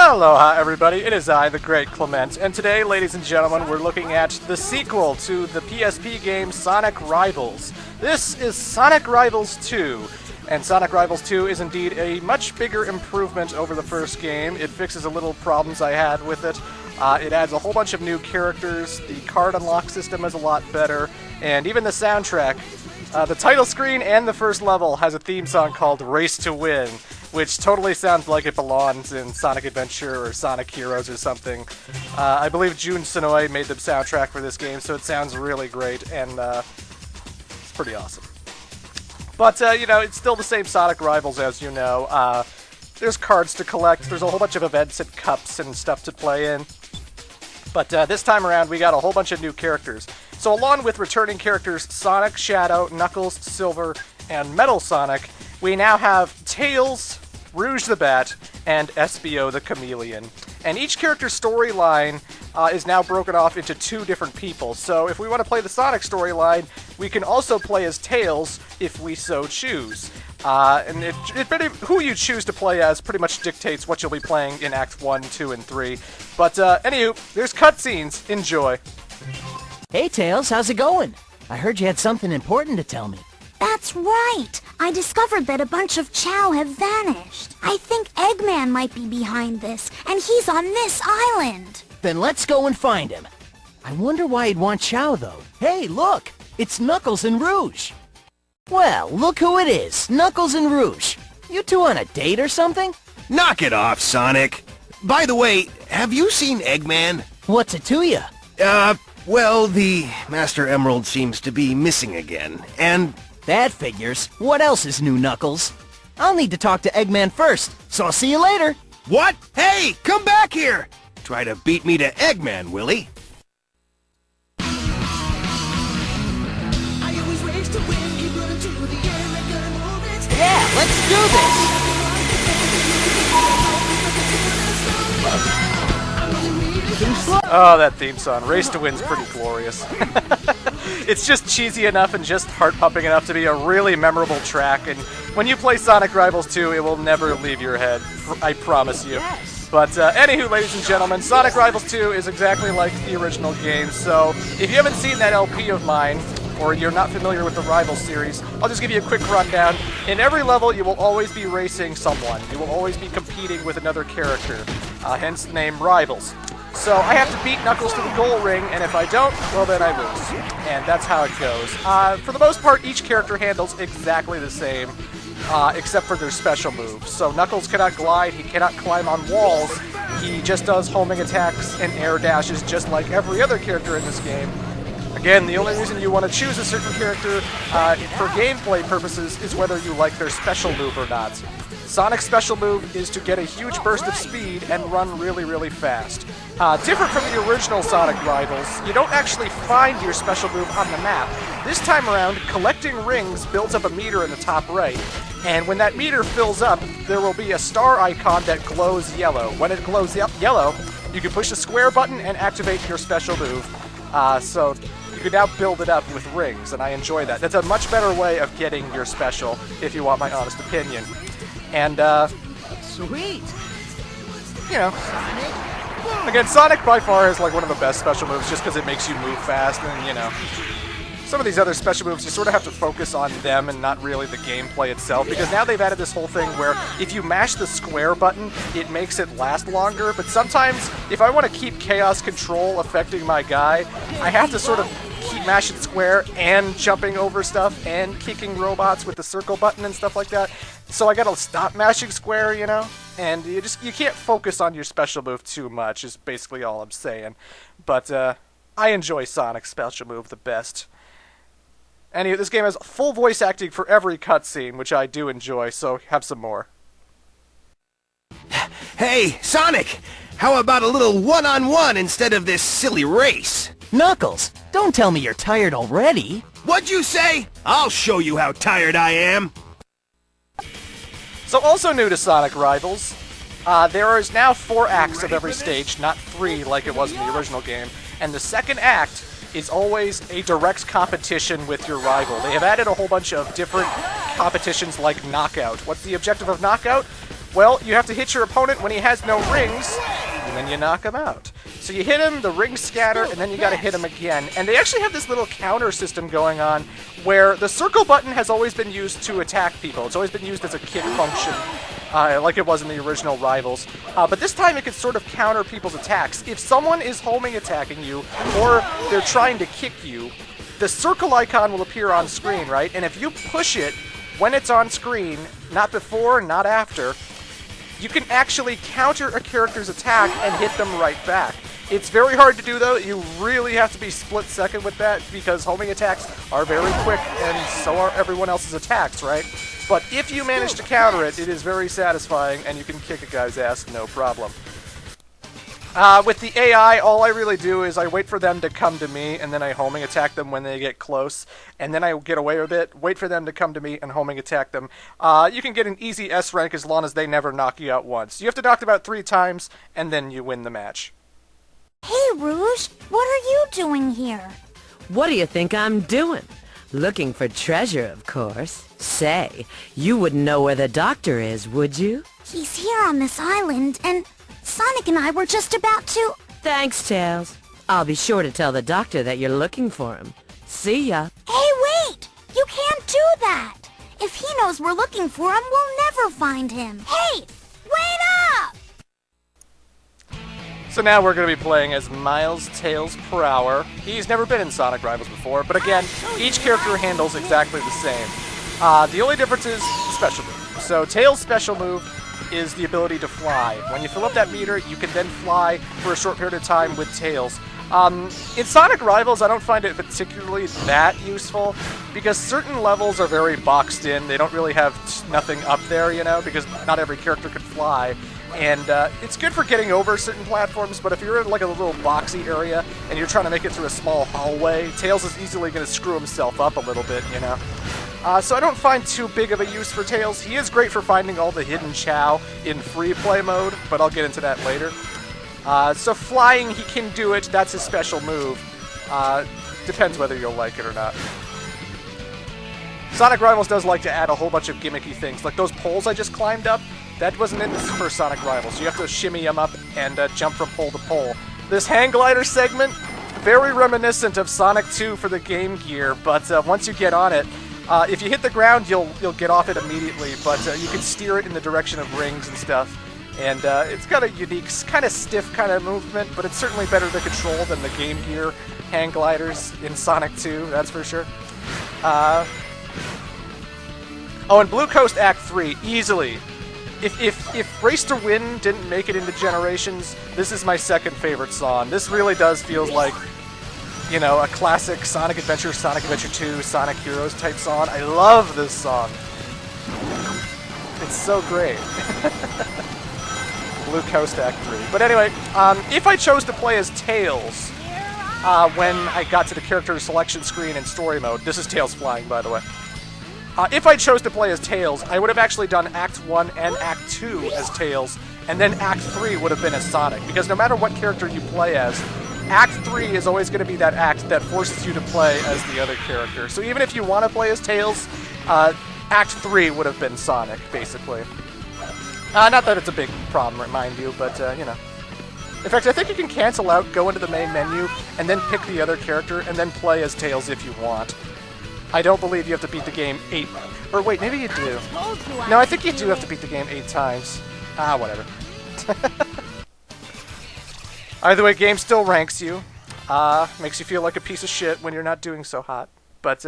Aloha everybody, it is I, the Great Clement, and today, ladies and gentlemen, we're looking at the sequel to the PSP game Sonic Rivals. This is Sonic Rivals 2, and Sonic Rivals 2 is indeed a much bigger improvement over the first game. It fixes a little problems I had with it. It adds a whole bunch of new characters, the card unlock system is a lot better, and even the soundtrack. The title screen and the first level has a theme song called Race to Win, which totally sounds like it belongs in Sonic Adventure or Sonic Heroes or something. I believe Jun Sonoy made the soundtrack for this game, so it sounds really great, and it's pretty awesome. But, you know, it's still the same Sonic Rivals, as you know. There's cards to collect, there's a whole bunch of events and cups and stuff to play in. But this time around, we got a whole bunch of new characters. So along with returning characters Sonic, Shadow, Knuckles, Silver, and Metal Sonic, we now have Tails, Rouge the Bat, and SBO the Chameleon. And each character's storyline is now broken off into two different people. So if we want to play the Sonic storyline, we can also play as Tails if we so choose. And who you choose to play as pretty much dictates what you'll be playing in Acts 1, 2, and 3. But anywho, there's cutscenes. Enjoy. Hey Tails, how's it going? I heard you had something important to tell me. That's right! I discovered that a bunch of Chow have vanished. I think Eggman might be behind this, and he's on this island! Then let's go and find him. I wonder why he'd want Chow, though. Hey, look! It's Knuckles and Rouge! Well, look who it is, Knuckles and Rouge. You two on a date or something? Knock it off, Sonic! By the way, have you seen Eggman? What's it to you? Well, the Master Emerald seems to be missing again, and... That figures. What else is new, Knuckles? I'll need to talk to Eggman first, so I'll see you later. What? Hey, come back here! Try to beat me to Eggman, will he? Yeah, let's do this! Oh, that theme song. Race to Win's pretty glorious. It's just cheesy enough and just heart-pumping enough to be a really memorable track, and when you play Sonic Rivals 2, it will never leave your head. I promise you. But anywho, ladies and gentlemen, Sonic Rivals 2 is exactly like the original game, so if you haven't seen that LP of mine, or you're not familiar with the Rivals series, I'll just give you a quick rundown. In every level, you will always be racing someone. You will always be competing with another character, hence the name Rivals. So I have to beat Knuckles to the goal ring, and if I don't, well then I lose. And that's how it goes. For the most part, each character handles exactly the same, except for their special moves. So Knuckles cannot glide, he cannot climb on walls, he just does homing attacks and air dashes just like every other character in this game. Again, the only reason you want to choose a certain character for gameplay purposes is whether you like their special move or not. Sonic's special move is to get a huge burst of speed and run really, really fast. Different from the original Sonic Rivals, you don't actually find your special move on the map. This time around, collecting rings builds up a meter in the top right, and when that meter fills up, there will be a star icon that glows yellow. When it glows yellow, you can push the square button and activate your special move. So you can now build it up with rings, and I enjoy that. That's a much better way of getting your special, if you want my honest opinion. And, Sweet! You know, again, Sonic by far is like one of the best special moves just because it makes you move fast, and, you know, some of these other special moves, you sort of have to focus on them and not really the gameplay itself, because now they've added this whole thing where if you mash the square button, it makes it last longer, but sometimes, if I want to keep Chaos Control affecting my guy, I have to sort of keep mashing square and jumping over stuff and kicking robots with the circle button and stuff like that. So I gotta stop mashing square, you know? And you can't focus on your special move too much, is basically all I'm saying. But, I enjoy Sonic's special move the best. Anyway, this game has full voice acting for every cutscene, which I do enjoy, so have some more. Hey, Sonic! How about a little one-on-one instead of this silly race? Knuckles, don't tell me you're tired already. What'd you say? I'll show you how tired I am! So also new to Sonic Rivals, there is now 4 acts of every stage, not 3 like it was in the original game, and the second act is always a direct competition with your rival. They have added a whole bunch of different competitions like Knockout. What's the objective of Knockout? Well, you have to hit your opponent when he has no rings, and then you knock him out. So you hit him, the rings scatter, and then you gotta hit him again. And they actually have this little counter system going on where the circle button has always been used to attack people. It's always been used as a kick function, like it was in the original Rivals. But this time it can sort of counter people's attacks. If someone is homing attacking you, or they're trying to kick you, the circle icon will appear on screen, right? And if you push it when it's on screen, not before, not after, you can actually counter a character's attack and hit them right back. It's very hard to do, though. You really have to be split second with that because homing attacks are very quick and so are everyone else's attacks, right? But if you manage to counter it, it is very satisfying and you can kick a guy's ass no problem. With the AI, all I really do is I wait for them to come to me, and then I homing attack them when they get close, and then I get away with it, wait for them to come to me, and homing attack them. You can get an easy S rank as long as they never knock you out once. You have to knock them out 3 times, and then you win the match. Hey, Rouge, what are you doing here? What do you think I'm doing? Looking for treasure, of course. Say, you wouldn't know where the doctor is, would you? He's here on this island, and Sonic and I were just about to... Thanks, Tails. I'll be sure to tell the doctor that you're looking for him. See ya. Hey, wait! You can't do that! If he knows we're looking for him, we'll never find him. Hey, wait up! So now we're going to be playing as Miles Tails Prower. He's never been in Sonic Rivals before, but again, each character handles exactly the same. The only difference is special move. So Tails' special move is the ability to fly. When you fill up that meter, you can then fly for a short period of time with Tails. In Sonic Rivals, I don't find it particularly that useful, because certain levels are very boxed in. They don't really have nothing up there, you know, because not every character can fly. And it's good for getting over certain platforms, but if you're in like a little boxy area and you're trying to make it through a small hallway, Tails is easily going to screw himself up a little bit, you know. So I don't find too big of a use for Tails. He is great for finding all the hidden Chow in free play mode, but I'll get into that later. So flying, he can do it. That's his special move. Depends whether you'll like it or not. Sonic Rivals does like to add a whole bunch of gimmicky things, like those poles I just climbed up. That wasn't in this first Sonic Rivals. You have to shimmy them up and jump from pole to pole. This hang glider segment, very reminiscent of Sonic 2 for the Game Gear, but once you get on it, if you hit the ground, you'll get off it immediately, but you can steer it in the direction of rings and stuff. And it's got a unique, kind of stiff kind of movement, but it's certainly better to control than the Game Gear hang gliders in Sonic 2, that's for sure. Oh, and Blue Coast Act 3, easily. If Race to Win didn't make it into Generations, this is my second favorite song. This really does feel like, you know, a classic Sonic Adventure 2, Sonic Heroes type song. I love this song. It's so great. Blue Coast Act 3. But anyway, if I chose to play as Tails, when I got to the character selection screen in story mode, this is Tails flying, by the way. If I chose to play as Tails, I would have actually done Act 1 and Act 2 as Tails, and then Act 3 would have been as Sonic, because no matter what character you play as, Act 3 is always going to be that act that forces you to play as the other character. So even if you want to play as Tails, Act 3 would have been Sonic, basically. Not that it's a big problem, mind you, but, you know. In fact, I think you can cancel out, go into the main menu, and then pick the other character, and then play as Tails if you want. I don't believe you have to beat the game 8... Or wait, maybe you do. No, I think you do have to beat the game 8 times. Whatever. Either way, game still ranks you. Makes you feel like a piece of shit when you're not doing so hot. But,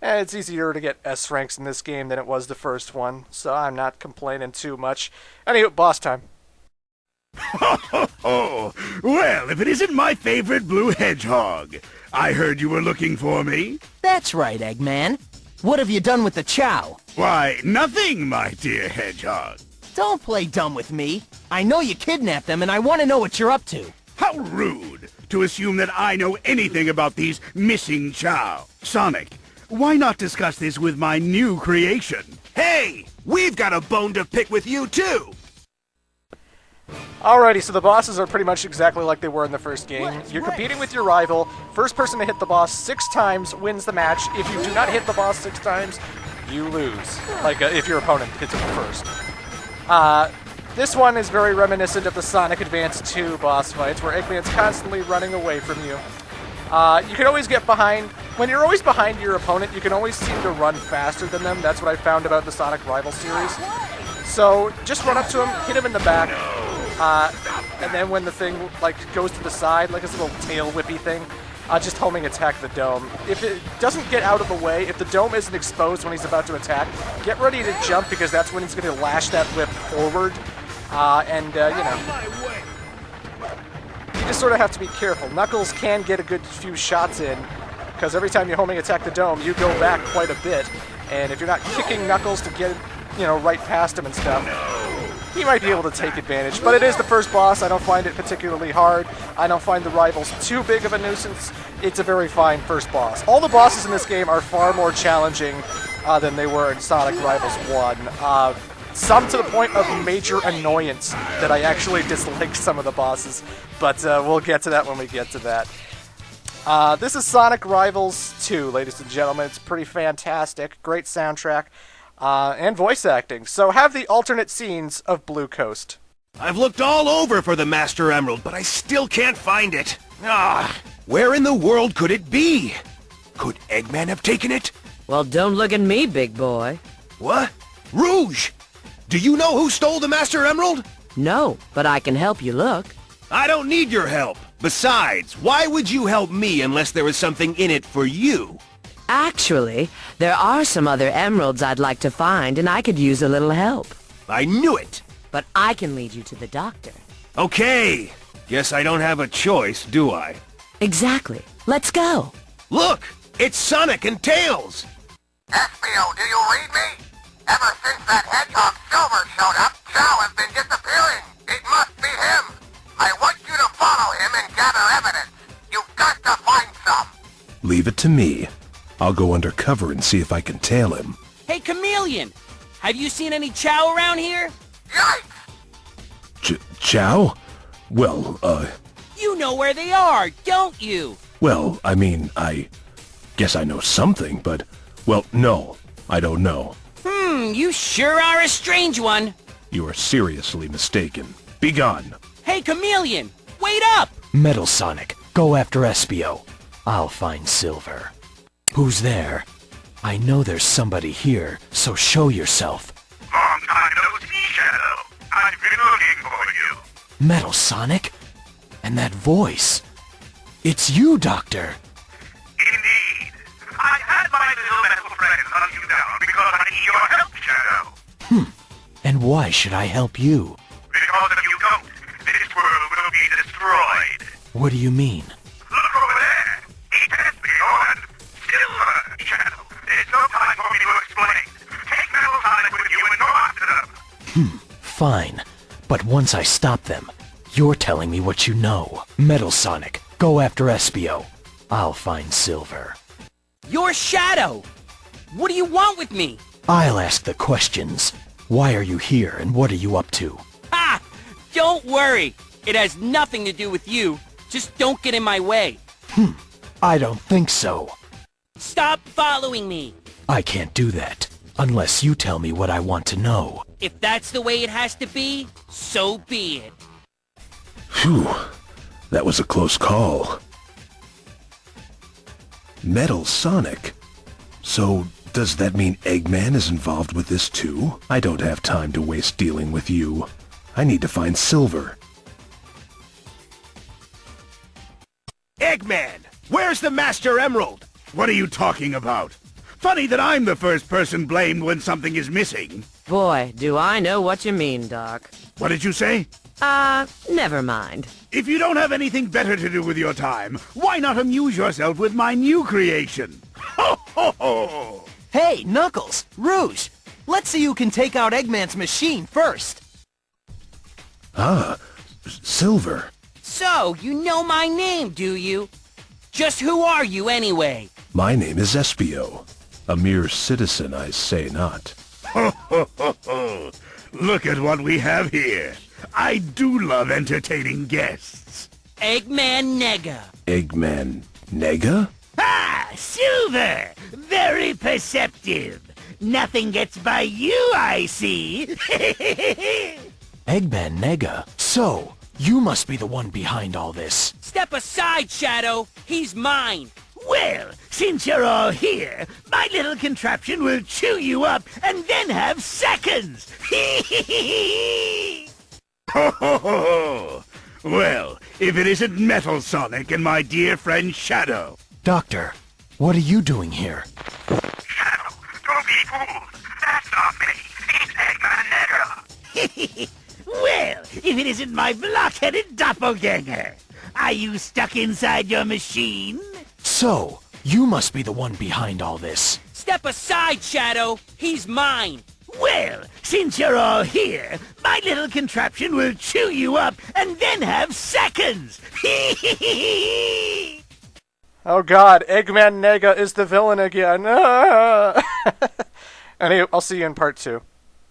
it's easier to get S ranks in this game than it was the first one, so I'm not complaining too much. Anyway, boss time. Oh, well, if it isn't my favorite blue hedgehog. I heard you were looking for me. That's right, Eggman. What have you done with the Chow? Why, nothing, my dear hedgehog. Don't play dumb with me. I know you kidnapped them, and I want to know what you're up to. How rude to assume that I know anything about these missing Chow. Sonic, why not discuss this with my new creation? Hey, we've got a bone to pick with you, too. Alrighty, so the bosses are pretty much exactly like they were in the first game. You're competing with your rival. First person to hit the boss 6 times wins the match. If you do not hit the boss 6 times, you lose. Like, if your opponent hits it first. This one is very reminiscent of the Sonic Advance 2 boss fights, where Eggman's constantly running away from you. You can always get behind... When you're always behind your opponent, you can always seem to run faster than them. That's what I found about the Sonic Rival series. So, just run up to him, hit him in the back, and then when the thing like goes to the side, like this little tail whippy thing, just homing attack the dome. If it doesn't get out of the way, if the dome isn't exposed when he's about to attack, get ready to jump because that's when he's going to lash that whip forward. You know, you just sort of have to be careful. Knuckles can get a good few shots in because every time you homing attack the dome, you go back quite a bit. And if you're not kicking Knuckles to get, you know, right past him and stuff, he might be able to take advantage. But it is the first boss. I don't find it particularly hard. I don't find the rivals too big of a nuisance. It's a very fine first boss. All the bosses in this game are far more challenging than they were in Sonic Rivals 1. Some to the point of major annoyance that I actually dislike some of the bosses. But we'll get to that when we get to that. This is Sonic Rivals 2, ladies and gentlemen. It's pretty fantastic. Great soundtrack. And voice acting. So have the alternate scenes of Blue Coast. I've looked all over for the Master Emerald, but I still can't find it. Where in the world could it be? Could Eggman have taken it? Well, don't look at me, big boy. What? Rouge! Do you know who stole the Master Emerald? No, but I can help you look. I don't need your help. Besides, why would you help me unless there was something in it for you? Actually, there are some other emeralds I'd like to find, and I could use a little help. I knew it! But I can lead you to the doctor. Okay. Guess I don't have a choice, do I? Exactly. Let's go. Look! It's Sonic and Tails! Espio, do you read me? Ever since that hedgehog Silver showed up, Chow has been disappearing. It must be him. I want you to follow him and gather evidence. You've got to find some. Leave it to me. I'll go undercover and see if I can tail him. Hey, Chameleon! Have you seen any Chow around here? Yikes! Chow? Well, You know where they are, don't you? well, I mean, I guess I know something, but, well, no, I don't know. You sure are a strange one. You are seriously mistaken. Begone! Hey, Chameleon! Wait up! Metal Sonic, go after Espio. I'll find Silver. Who's there? I know there's somebody here, so show yourself. Long time no see, Shadow. I've been looking for you. Metal Sonic? And that voice. It's you, Doctor. Indeed. I had my little metal friends hunt you down because I need your help, Shadow. And why should I help you? Because if you don't, this world will be destroyed. What do you mean? Look over there. It's Espio and Silver, Shadow. There's no time for me to explain. Take Metal Sonic with you and go after them. Fine. But once I stop them, you're telling me what you know. Metal Sonic, go after Espio. I'll find Silver. You're Shadow! What do you want with me? I'll ask the questions. Why are you here and what are you up to? Ha! Don't worry. It has nothing to do with you. Just don't get in my way. I don't think so. Stop following me. I can't do that, unless you tell me what I want to know. If that's the way it has to be, so be it. Phew, that was a close call. Metal Sonic? So, does that mean Eggman is involved with this too? I don't have time to waste dealing with you. I need to find Silver. Eggman! Where's the Master Emerald? What are you talking about? Funny that I'm the first person blamed when something is missing. Boy, do I know what you mean, Doc. What did you say? Never mind. If you don't have anything better to do with your time, why not amuse yourself with my new creation? Ho ho ho! Hey, Knuckles! Rouge! Let's see who can take out Eggman's machine first! Silver. So, you know my name, do you? Just who are you, anyway? My name is Espio. A mere citizen, I say not. Ho ho ho ho! Look at what we have here. I do love entertaining guests. Eggman Nega. Eggman Nega? Ah, Silver! Very perceptive. Nothing gets by you, I see. Eggman Nega. So, you must be the one behind all this. Step aside, Shadow. He's mine. Well, since you're all here, my little contraption will chew you up and then have seconds. Ho ho ho ho! Well, if it isn't Metal Sonic and my dear friend Shadow. Doctor, what are you doing here? Shadow, don't be fooled. That's not me. It's Eggman Nega. Well, if it isn't my block-headed doppelganger. Are you stuck inside your machine? So, you must be the one behind all this. Step aside, Shadow. He's mine. Well, since you're all here, my little contraption will chew you up and then have seconds. Oh god, Eggman Nega is the villain again. Anyway, I'll see you in part 2.